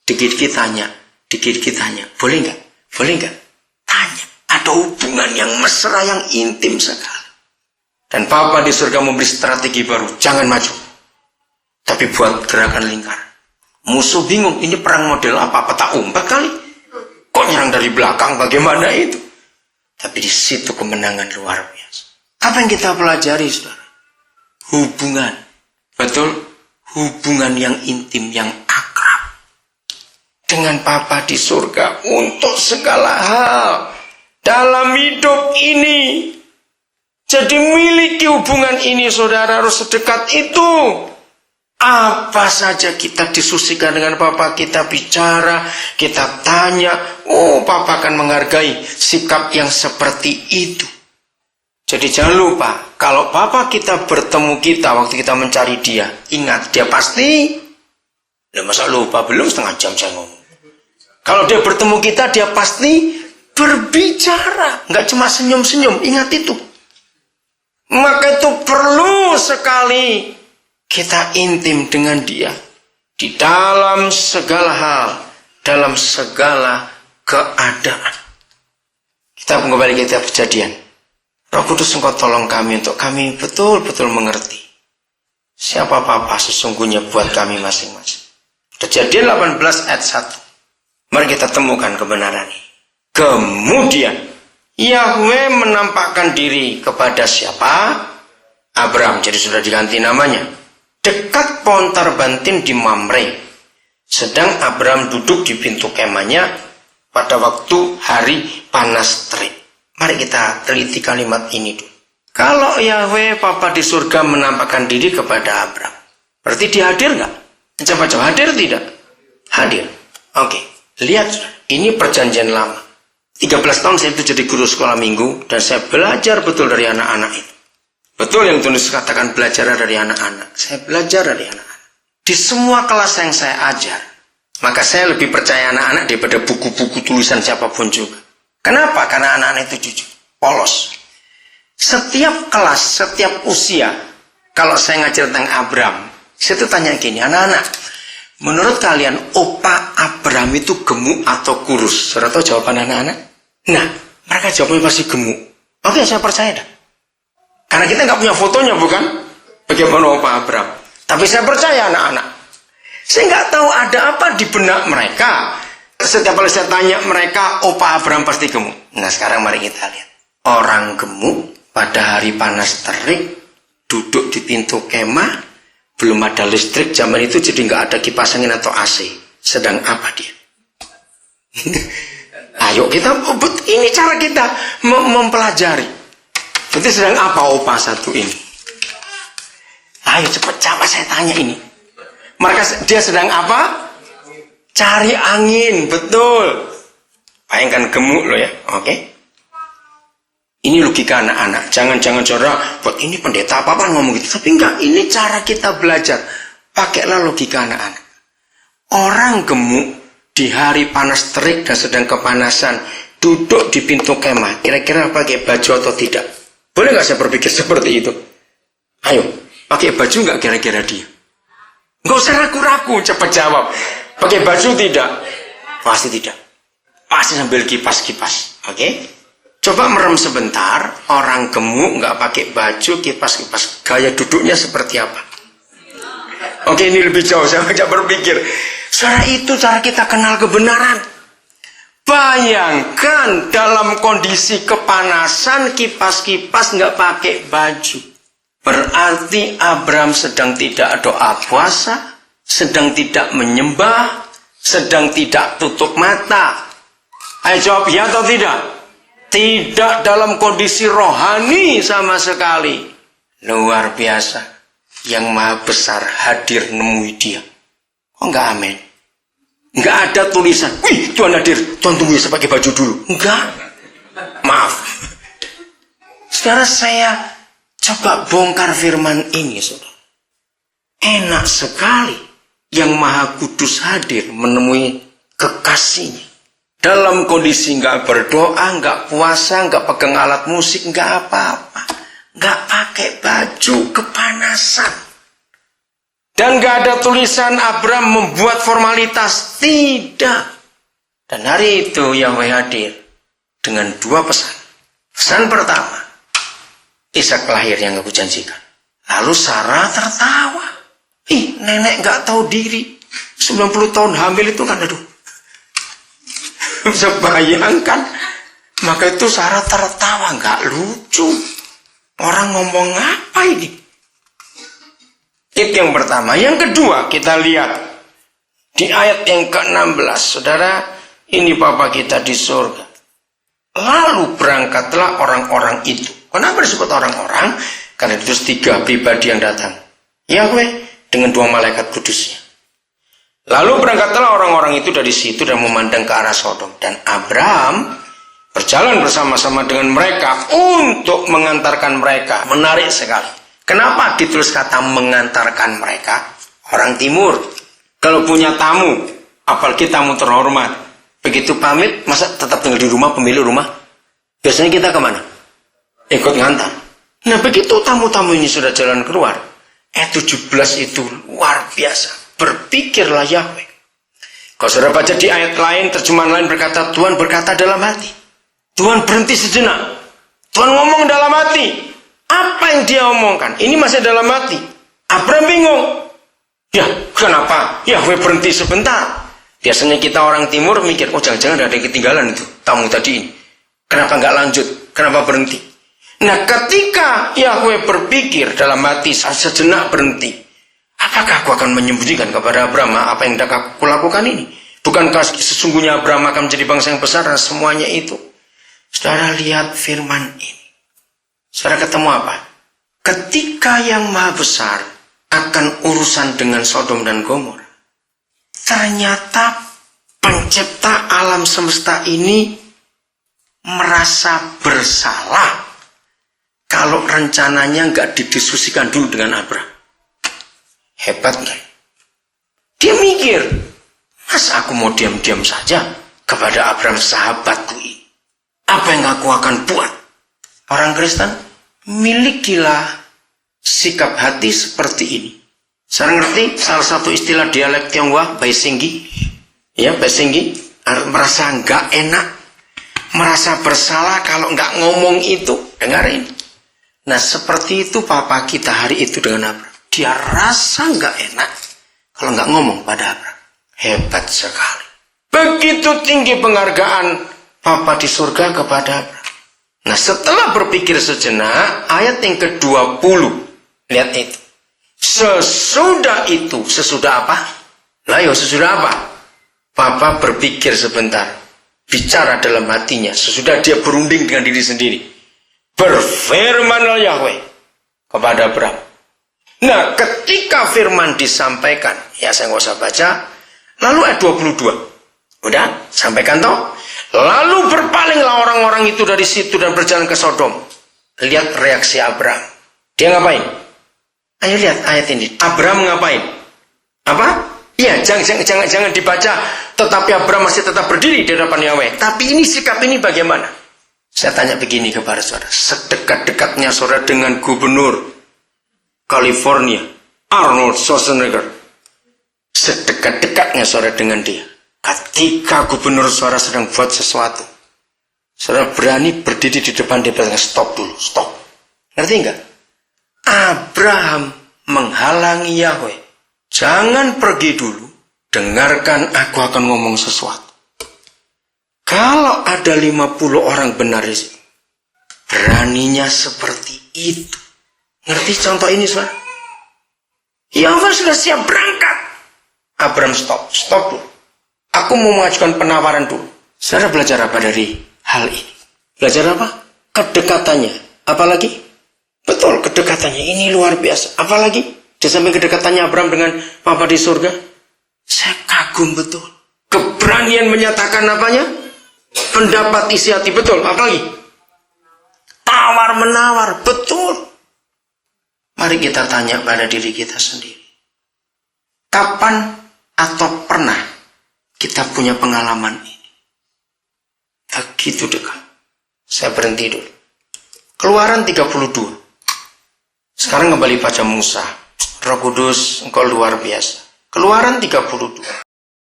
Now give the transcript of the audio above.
Dikit-dikit tanya, boleh nggak? Boleh nggak? Tanya. Ada hubungan yang mesra, yang intim sekali. Dan Papa di surga memberi strategi baru, jangan maju. Tapi buat gerakan lingkar. Musuh bingung, ini perang model apa? Petak umpet kali? Kok nyerang dari belakang, bagaimana itu? Tapi di situ kemenangan luar biasa. Apa yang kita pelajari, saudara? Hubungan. Betul? Hubungan yang intim, yang akrab. Dengan Papa di surga untuk segala hal. Dalam hidup ini. Jadi miliki hubungan ini, saudara, harus sedekat itu. Apa saja kita diskusikan dengan Papa, kita bicara, kita tanya. Oh, Papa akan menghargai sikap yang seperti itu. Jadi jangan lupa, kalau Papa kita bertemu kita waktu kita mencari dia, ingat, dia pasti, masa lupa, belum setengah jam saya ngomong. Kalau dia bertemu kita, dia pasti berbicara. Nggak cuma senyum-senyum, ingat itu. Maka itu perlu sekali kita intim dengan dia. Di dalam segala hal, dalam segala keadaan. Kita kembali ke kitab Kejadian. Roh Kudus, Engkau tolong kami untuk kami betul-betul mengerti siapa Papa sesungguhnya buat kami masing-masing. Kejadian 18 ayat 1. Mari kita temukan kebenaran ini. Kemudian Yahweh menampakkan diri kepada siapa? Abram. Jadi sudah diganti namanya. Dekat pohon tarbantin di Mamre. Sedang Abram duduk di pintu kemahnya pada waktu hari panas terik. Mari kita teliti kalimat ini dulu. Kalau Yahweh Papa di surga menampakkan diri kepada Abram, berarti dia hadir nggak? Coba-coba, hadir tidak? Hadir. Oke. Lihat, ini perjanjian lama. 13 tahun saya itu jadi guru sekolah minggu, dan saya belajar betul dari anak-anak itu. Betul yang tulis katakan belajar dari anak-anak. Saya belajar dari anak-anak. Di semua kelas yang saya ajar, maka saya lebih percaya anak-anak daripada buku-buku tulisan siapapun juga. Kenapa? Karena anak-anak itu jujur, polos. Setiap kelas, setiap usia, kalau saya ngajar tentang Abram, saya tuh tanya gini, anak-anak, menurut kalian Opa Abram itu gemuk atau kurus? Saudara tahu jawaban anak-anak? Nah, mereka jawabnya pasti gemuk. Oke, saya percaya dah. Karena kita nggak punya fotonya, bukan? Bagaimana Opa Abram? Tapi saya percaya anak-anak. Saya nggak tahu ada apa di benak mereka. Setiap kali saya tanya mereka, Opa Abram pasti gemuk. Nah, sekarang mari kita lihat. Orang gemuk pada hari panas terik, duduk di pintu kemah, belum ada listrik zaman itu, jadi nggak ada kipas angin atau AC. Sedang apa dia? Ayo kita, ini cara kita mempelajari. Jadi sedang apa Opa satu ini? Ayo cepat jawab, saya tanya ini. Mereka dia sedang apa? Cari angin, betul. Bayangkan gemuk loh ya, oke? Ini logika anak-anak. Jangan-jangan saudara, buat ini pendeta apa-apa ngomong gitu. Tapi enggak, ini cara kita belajar. Pakailah logika anak-anak. Orang gemuk di hari panas terik dan sedang kepanasan, duduk di pintu kemah, kira-kira pakai baju atau tidak? Boleh nggak saya berpikir seperti itu? Ayo, pakai baju nggak kira-kira dia? Nggak usah ragu-ragu, cepat jawab. Pakai baju tidak? Pasti tidak. Pasti sambil kipas-kipas. Oke? Coba merem sebentar. Orang gemuk nggak pakai baju, kipas-kipas. Gaya duduknya seperti apa? Oke, ini lebih jauh. Saya nggak berpikir. Saudara, itu cara kita kenal kebenaran. Bayangkan dalam kondisi kepanasan, kipas-kipas nggak pakai baju. Berarti Abram sedang tidak doa puasa, sedang tidak menyembah, sedang tidak tutup mata. Ayo jawab ya atau tidak? Tidak dalam kondisi rohani sama sekali. Luar biasa. Yang maha besar hadir nemui dia. Kok enggak amin? Enggak ada tulisan, wih Tuhan hadir, Tuhan tunggu saya pakai baju dulu. Enggak. Maaf. Sekarang saya coba bongkar firman ini, saudara. Enak sekali. Yang Maha Kudus hadir menemui kekasihnya. Dalam kondisi nggak berdoa, nggak puasa, nggak pegang alat musik, nggak apa-apa. Nggak pakai baju, kepanasan. Dan gak ada tulisan Abram membuat formalitas. Tidak. Dan hari itu Yahweh hadir dengan dua pesan. Pesan pertama, Ishak lahir yang aku janjikan. Lalu Sarah tertawa. Nenek gak tahu diri. 90 tahun hamil itu kan, aduh. Bisa bayangkan. Maka itu Sarah tertawa. Gak lucu. Orang ngomong apa ini? Itu yang pertama. Yang kedua, kita lihat di ayat yang ke-16. Saudara, ini Bapa kita di surga. Lalu berangkatlah orang-orang itu. Kenapa disebut orang-orang? Karena itu 3 pribadi yang datang. Yahweh dengan 2 malaikat kudusnya. Lalu berangkatlah orang-orang itu dari situ dan memandang ke arah Sodom. Dan Abraham berjalan bersama-sama dengan mereka untuk mengantarkan mereka. Menarik sekali. Kenapa ditulis kata mengantarkan mereka? Orang timur. Kalau punya tamu, apalagi tamu terhormat. Begitu pamit, masa tetap tinggal di rumah, pemilik rumah? Biasanya kita kemana? Ikut ngantar. Nah begitu tamu-tamu ini sudah jalan keluar. 17 itu luar biasa. Berpikirlah Yahweh. Kalau sudah baca di ayat lain, terjemahan lain berkata, Tuhan berkata dalam hati. Tuhan berhenti sejenak. Tuhan ngomong dalam hati. Apa yang dia omongkan? Ini masih dalam hati. Abraham bingung. Ya, kenapa? Yahweh berhenti sebentar. Biasanya kita orang timur mikir, jangan-jangan ada yang ketinggalan itu tamu tadi ini. Kenapa nggak lanjut? Kenapa berhenti? Nah, ketika Yahweh berpikir dalam hati, sejenak berhenti. Apakah aku akan menyembunyikan kepada Abraham apa yang aku lakukan ini? Bukankah sesungguhnya Abraham akan menjadi bangsa yang besar dan semuanya itu? Saudara lihat firman ini. Saudara ketemu apa? Ketika yang maha besar akan urusan dengan Sodom dan Gomora. Ternyata pencipta alam semesta ini merasa bersalah kalau rencananya nggak didiskusikan dulu dengan Abraham. Hebat nggak? Dia mikir, masa aku mau diam-diam saja kepada Abraham sahabatku ini? Apa yang aku akan buat? Orang Kristen, milikilah sikap hati seperti ini. Saya ngerti salah satu istilah dialek Tionghoa, baisinggi. Ya, baisinggi. Merasa nggak enak. Merasa bersalah kalau nggak ngomong itu. Dengar ini. Nah, seperti itu Papa kita hari itu dengan Abraham. Dia rasa nggak enak kalau nggak ngomong pada Abraham. Hebat sekali. Begitu tinggi penghargaan Papa di surga kepada Abraham. Nah, setelah berpikir sejenak, ayat yang ke-20. Lihat itu. Sesudah itu, sesudah apa? Sesudah apa? Papa berpikir sebentar. Bicara dalam hatinya. Sesudah dia berunding dengan diri sendiri. Berfirmanlah Yahweh kepada Abraham. Nah, ketika firman disampaikan. Ya, saya nggak usah baca. Lalu ayat 22. Udah, sampaikan toh. Lalu berpalinglah orang-orang itu dari situ dan berjalan ke Sodom. Lihat reaksi Abraham. Dia ngapain? Ayo lihat ayat ini. Abraham ngapain? Apa? Iya, jangan dibaca. Tetapi Abraham masih tetap berdiri di hadapan Yahweh. Tapi ini sikap ini bagaimana? Saya tanya begini kepada saudara. Sedekat-dekatnya saudara dengan gubernur California, Arnold Schwarzenegger. Sedekat-dekatnya saudara dengan dia. Ketika gubernur saudara sedang buat sesuatu, saudara berani berdiri di depan dia bilang, stop dulu, stop. Ngerti enggak? Abraham menghalangi Yahweh. Jangan pergi dulu. Dengarkan, aku akan ngomong sesuatu. Kalau ada 50 orang benar di sini, beraninya seperti itu. Ngerti contoh ini, saudara? Yahweh sudah siap berangkat. Abraham stop dulu. Aku mau mengajukan penawaran dulu. Saudara belajar apa dari hal ini? Belajar apa? Kedekatannya. Apalagi? Betul, kedekatannya ini luar biasa. Apalagi di samping kedekatannya Abraham dengan Papa di surga, saya kagum betul. Keberanian menyatakan apanya? Pendapat isi hati, betul. Apalagi? Tawar menawar, betul. Mari kita tanya pada diri kita sendiri. Kapan atau pernah kita punya pengalaman ini? Begitu dekat. Saya berhenti dulu. Keluaran 32. Sekarang kembali baca Musa. Roh Kudus, Engkau luar biasa. Keluaran 32.